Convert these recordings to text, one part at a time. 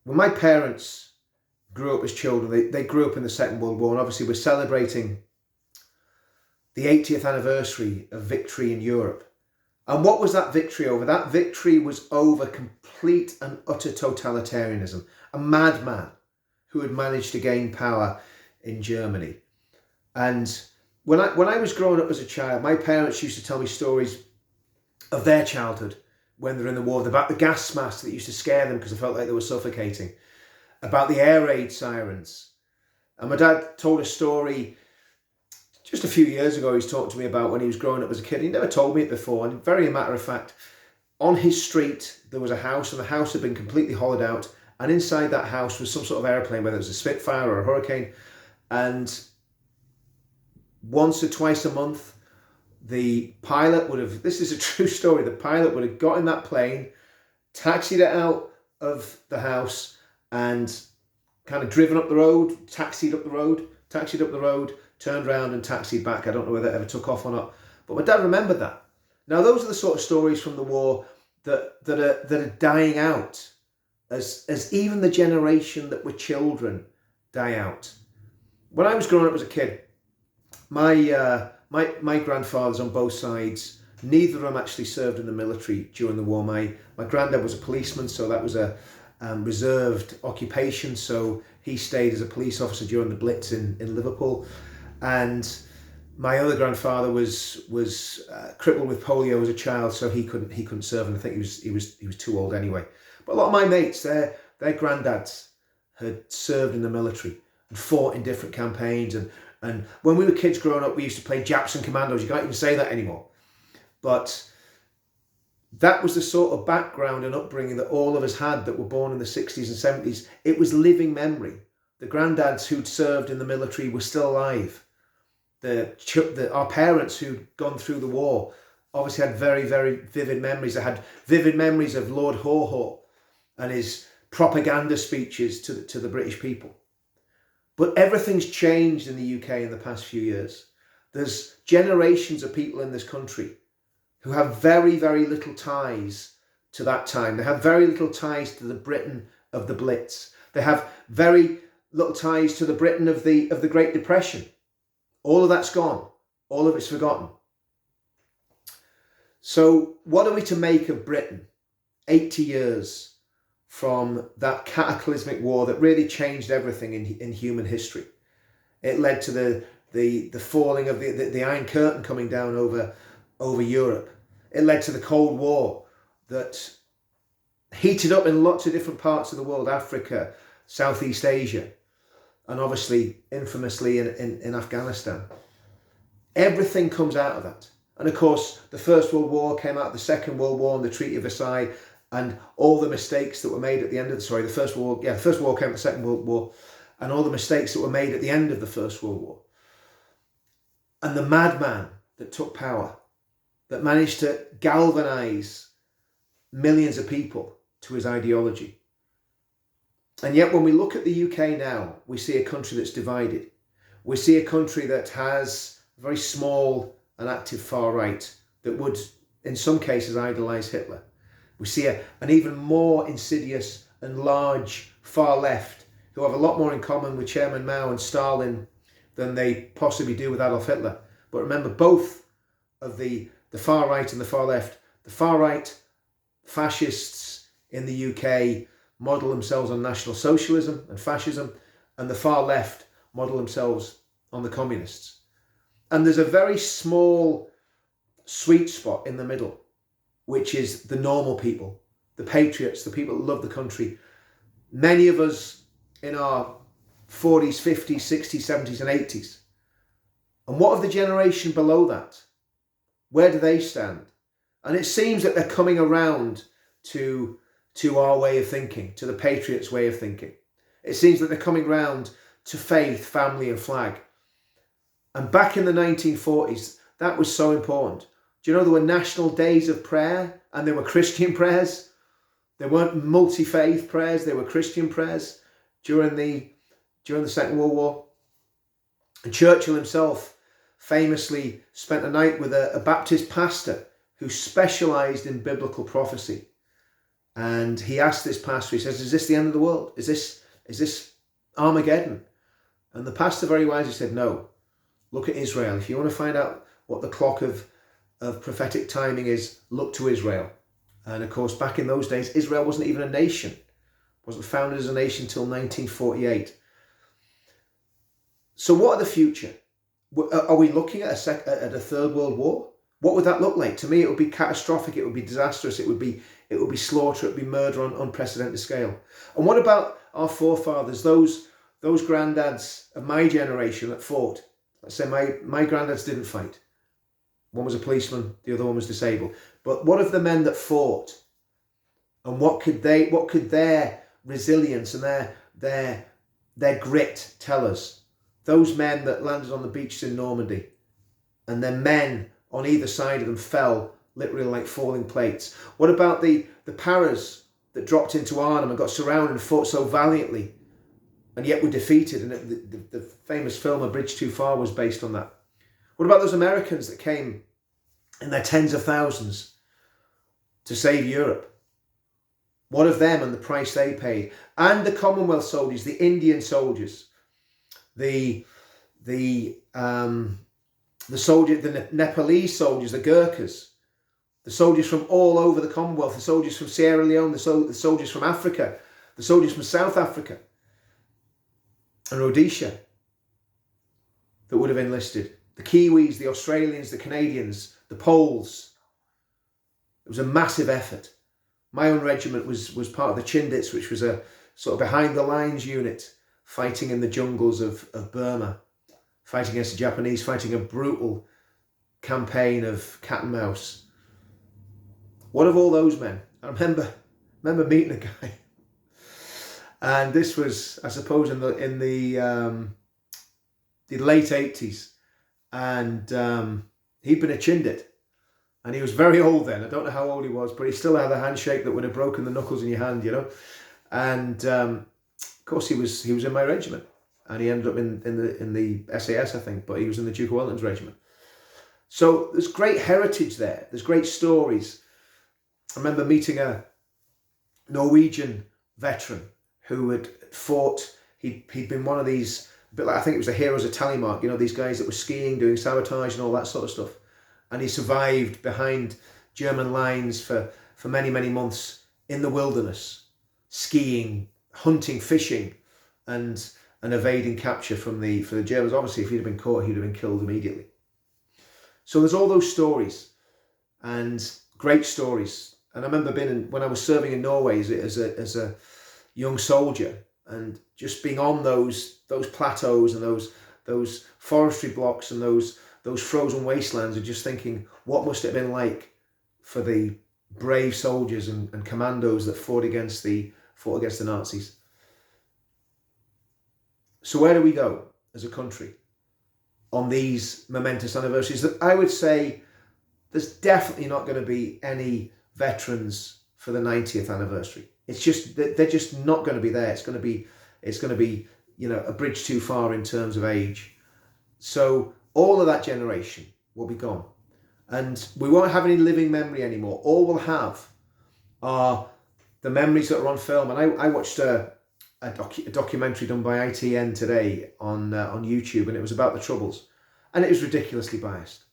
when my parents grew up as children, they grew up in the Second World War, and obviously we're celebrating the 80th anniversary of victory in Europe. And what was that victory over? That victory was over complete and utter totalitarianism. A madman who had managed to gain power in Germany. And when I was growing up as a child, my parents used to tell me stories of their childhood when they're in the war, about the gas masks that used to scare them because they felt like they were suffocating, about the air raid sirens. And my dad told a story just a few years ago. He's talked to me about when he was growing up as a kid. He never told me it before, and very matter of fact, on his street there was a house, and the house had been completely hollowed out, and inside that house was some sort of airplane, whether it was a Spitfire or a Hurricane, and once or twice a month the pilot would have, this is a true story, the pilot would have got in that plane, taxied it out of the house, and kind of driven up the road, taxied up the road, turned around and taxied back. I don't know whether it ever took off or not, but my dad remembered that. Now those are the sort of stories from the war that are dying out as even the generation that were children die out. When I was growing up as a kid, my grandfathers on both sides, neither of them actually served in the military during the war. My granddad was a policeman, so that was a reserved occupation, so he stayed as a police officer during the Blitz in Liverpool. And my other grandfather was crippled with polio as a child, so he couldn't serve, and I think he was too old anyway. But a lot of my mates, their granddads had served in the military and fought in different campaigns, and when we were kids growing up, we used to play Japs and Commandos. You can't even say that anymore. But that was the sort of background and upbringing that all of us had that were born in the 60s and 70s. It was living memory. The granddads who'd served in the military were still alive. Our parents who'd gone through the war obviously had very, very vivid memories. They had vivid memories of Lord Haw and his propaganda speeches to the British people. But everything's changed in the UK in the past few years. There's generations of people in this country who have very, very little ties to that time. They have very little ties to the Britain of the Blitz. They have very little ties to the Britain of the Great Depression. All of that's gone. All of it's forgotten. So what are we to make of Britain 80 years from that cataclysmic war that really changed everything in human history? It led to the falling of the Iron Curtain coming down over Europe. It led to the Cold War that heated up in lots of different parts of the world, Africa, Southeast Asia, and obviously infamously in Afghanistan. Everything comes out of that. And of course, the First World War came out of the Second World War and the Treaty of Versailles, and all the mistakes that were made at the end of the First World War came out of the Second World War, and all the mistakes that were made at the end of the First World War. And the madman that took power, that managed to galvanise millions of people to his ideology. And yet when we look at the UK now, we see a country that's divided. We see a country that has a very small and active far right that would, in some cases, idolise Hitler. We see an even more insidious and large far left who have a lot more in common with Chairman Mao and Stalin than they possibly do with Adolf Hitler. But remember, both of the far right and the far left, the far right fascists in the UK model themselves on National Socialism and fascism, and the far left model themselves on the communists. And there's a very small sweet spot in the middle, which is the normal people, the patriots, the people that love the country. Many of us in our 40s, 50s, 60s, 70s and 80s. And what of the generation below that? Where do they stand? And it seems that they're coming around to our way of thinking, to the patriots' way of thinking. It seems that they're coming around to faith, family and flag. And back in the 1940s, that was so important. Do you know there were national days of prayer, and there were Christian prayers? There weren't multi-faith prayers, they were Christian prayers during the Second World War. And Churchill himself famously spent a night with a Baptist pastor who specialised in biblical prophecy. And he asked this pastor, he says, is this the end of the world? Is this Armageddon? And the pastor very wisely said, no, look at Israel. If you want to find out what the clock of prophetic timing is, look to Israel. And of course, back in those days, Israel wasn't even a nation. It wasn't founded as a nation until 1948. So what are the future? Are we looking at a third world war? What would that look like? To me, it would be catastrophic. It would be disastrous. It would be slaughter. It would be murder on unprecedented scale. And what about our forefathers, those granddads of my generation that fought? Let's say my granddads didn't fight. One was a policeman, the other one was disabled. But what of the men that fought? And what could their resilience and their grit tell us? Those men that landed on the beaches in Normandy, and then men on either side of them fell literally like falling plates. What about the paras that dropped into Arnhem and got surrounded and fought so valiantly and yet were defeated? And the famous film A Bridge Too Far was based on that. What about those Americans that came in their tens of thousands to save Europe? What of them and the price they paid? And the Commonwealth soldiers, the Indian soldiers, the Nepalese soldiers, the Gurkhas, the soldiers from all over the Commonwealth, the soldiers from Sierra Leone, the soldiers from Africa, the soldiers from South Africa and Rhodesia that would have enlisted, the Kiwis, the Australians, the Canadians, the Poles. It was a massive effort. My own regiment was part of the Chindits, which was a sort of behind the lines unit fighting in the jungles of Burma, fighting against the Japanese, fighting a brutal campaign of cat and mouse. What of all those men? I remember meeting a guy, and this was, I suppose, in the late 80s, and he'd been a Chindit, and he was very old then. I don't know how old he was, but he still had a handshake that would have broken the knuckles in your hand, you know. And of course, he was in my regiment, and he ended up in the SAS, I think, but he was in the Duke of Wellington's regiment. So there's great heritage there. There's great stories. I remember meeting a Norwegian veteran who had fought. He'd been one of these, a bit like, I think it was the Heroes of Telemark, you know, these guys that were skiing, doing sabotage and all that sort of stuff. And he survived behind German lines for many, many months in the wilderness, skiing, hunting, fishing, and evading capture for the Germans. Obviously, if he'd have been caught, he'd have been killed immediately. So there's all those stories, and great stories. And I remember when I was serving in Norway as a young soldier, and just being on those plateaus and those forestry blocks and those frozen wastelands, and just thinking, what must it have been like for the brave soldiers and commandos that fought against the Nazis. So where do we go as a country on these momentous anniversaries? That I would say there's definitely not going to be any veterans for the 90th anniversary. It's just that they're just not going to be there. It's going to be, you know, a bridge too far in terms of age. So all of that generation will be gone, and we won't have any living memory anymore. All we'll have are the memories that are on film. And I watched a documentary done by ITN today on YouTube, and it was about the Troubles, and it was ridiculously biased.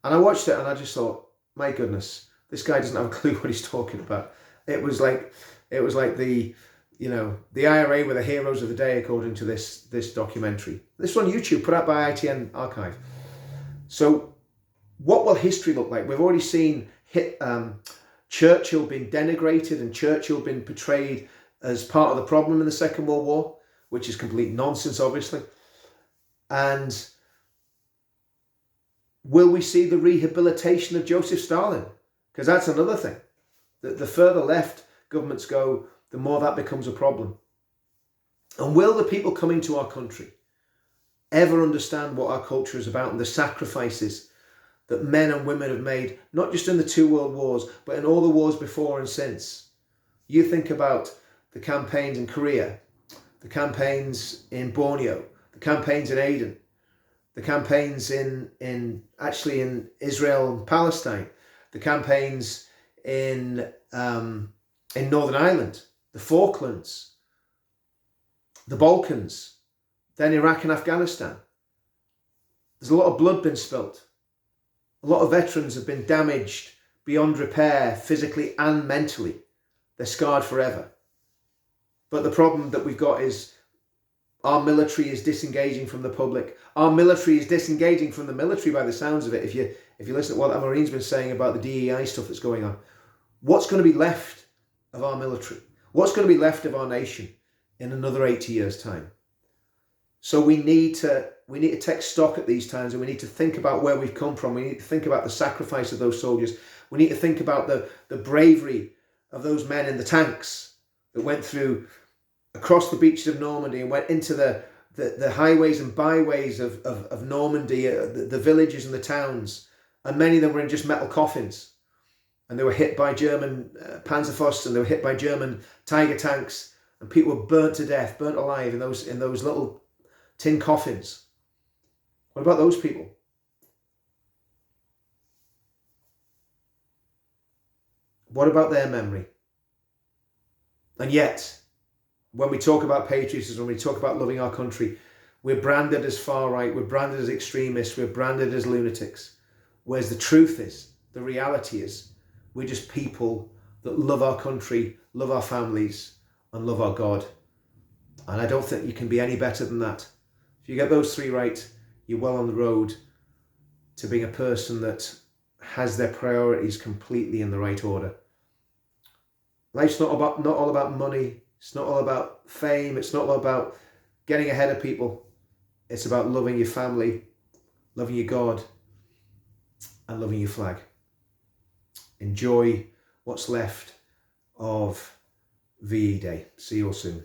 And I watched it, and I just thought, my goodness, this guy doesn't have a clue what he's talking about. It was like the IRA were the heroes of the day, according to this documentary. This is on YouTube, put out by ITN Archive. So what will history look like? We've already seen Churchill being denigrated and Churchill being portrayed as part of the problem in the Second World War, which is complete nonsense, obviously. And will we see the rehabilitation of Joseph Stalin? Because that's another thing. The further left governments go, the more that becomes a problem. And will the people coming to our country ever understand what our culture is about and the sacrifices that men and women have made, not just in the two world wars, but in all the wars before and since? You think about the campaigns in Korea, the campaigns in Borneo, the campaigns in Aden, the campaigns in Israel and Palestine, the campaigns in in Northern Ireland, the Falklands, the Balkans, then Iraq and Afghanistan. There's a lot of blood been spilt. A lot of veterans have been damaged beyond repair, physically and mentally. They're scarred forever. But the problem that we've got is our military is disengaging from the public. Our military is disengaging from the military by the sounds of it. If you listen to what the Marine's been saying about the DEI stuff that's going on, what's going to be left of our military? What's going to be left of our nation in another 80 years' time? So we need to take stock at these times, and we need to think about where we've come from. We need to think about the sacrifice of those soldiers. We need to think about the bravery of those men in the tanks that went through across the beaches of Normandy and went into the highways and byways of Normandy, the villages and the towns. And many of them were in just metal coffins. And they were hit by German Panzerfaust, and they were hit by German Tiger tanks. And people were burnt to death, burnt alive in those little tin coffins. What about those people? What about their memory? And yet, when we talk about patriotism, when we talk about loving our country, we're branded as far right, we're branded as extremists, we're branded as lunatics. Whereas the truth is, the reality is, we're just people that love our country, love our families, and love our God. And I don't think you can be any better than that. If you get those three right, you're well on the road to being a person that has their priorities completely in the right order. Life's not all about money. It's not all about fame. It's not all about getting ahead of people. It's about loving your family, loving your God, and loving your flag. Enjoy what's left of VE Day. See you all soon.